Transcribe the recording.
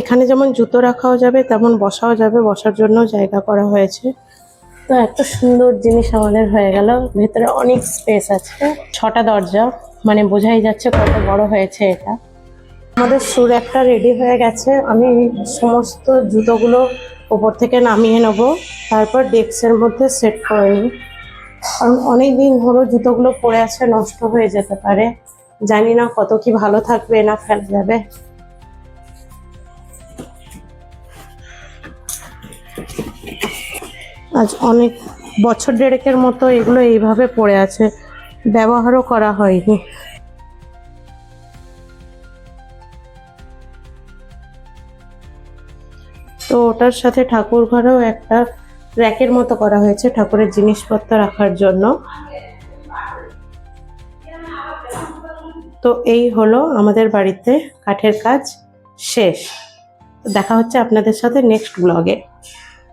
এখানে যেমন জুতো রাখাও যাবে তেমন বসাও যাবে, বসার জন্য জায়গা করা হয়েছে। তো এত সুন্দর জিনিস আমাদের হয়ে গেল। ভেতরে অনেক স্পেস আছে, 6টা দরজা, মানে বোঝাই যাচ্ছে কত বড় হয়েছে এটা। আমাদের শু একটা রেডি হয়ে গেছে। আমি সমস্ত জুতোগুলো ওপর থেকে নামিয়ে নেব, তারপর ডেস্কের মধ্যে সেট করে নিই। কারণ অনেক দিন হলো জুতোগুলো পরে আছে, নষ্ট হয়ে যেতে পারে, জানি না কত কি ভালো থাকবে না ফেলা যাবে। আজ অনেক বছর দেড়েকের মতো এগুলো এইভাবে পড়ে আছে, ব্যবহারও করা হয়নি। তো ওটার সাথে ঠাকুর ঘরেও একটা র্যাকের মতো করা হয়েছে ঠাকুরের জিনিসপত্র রাখার জন্য। তো এই হলো আমাদের বাড়িতে কাঠের কাজ শেষ। দেখা হচ্ছে আপনাদের সাথে নেক্সট ব্লগে।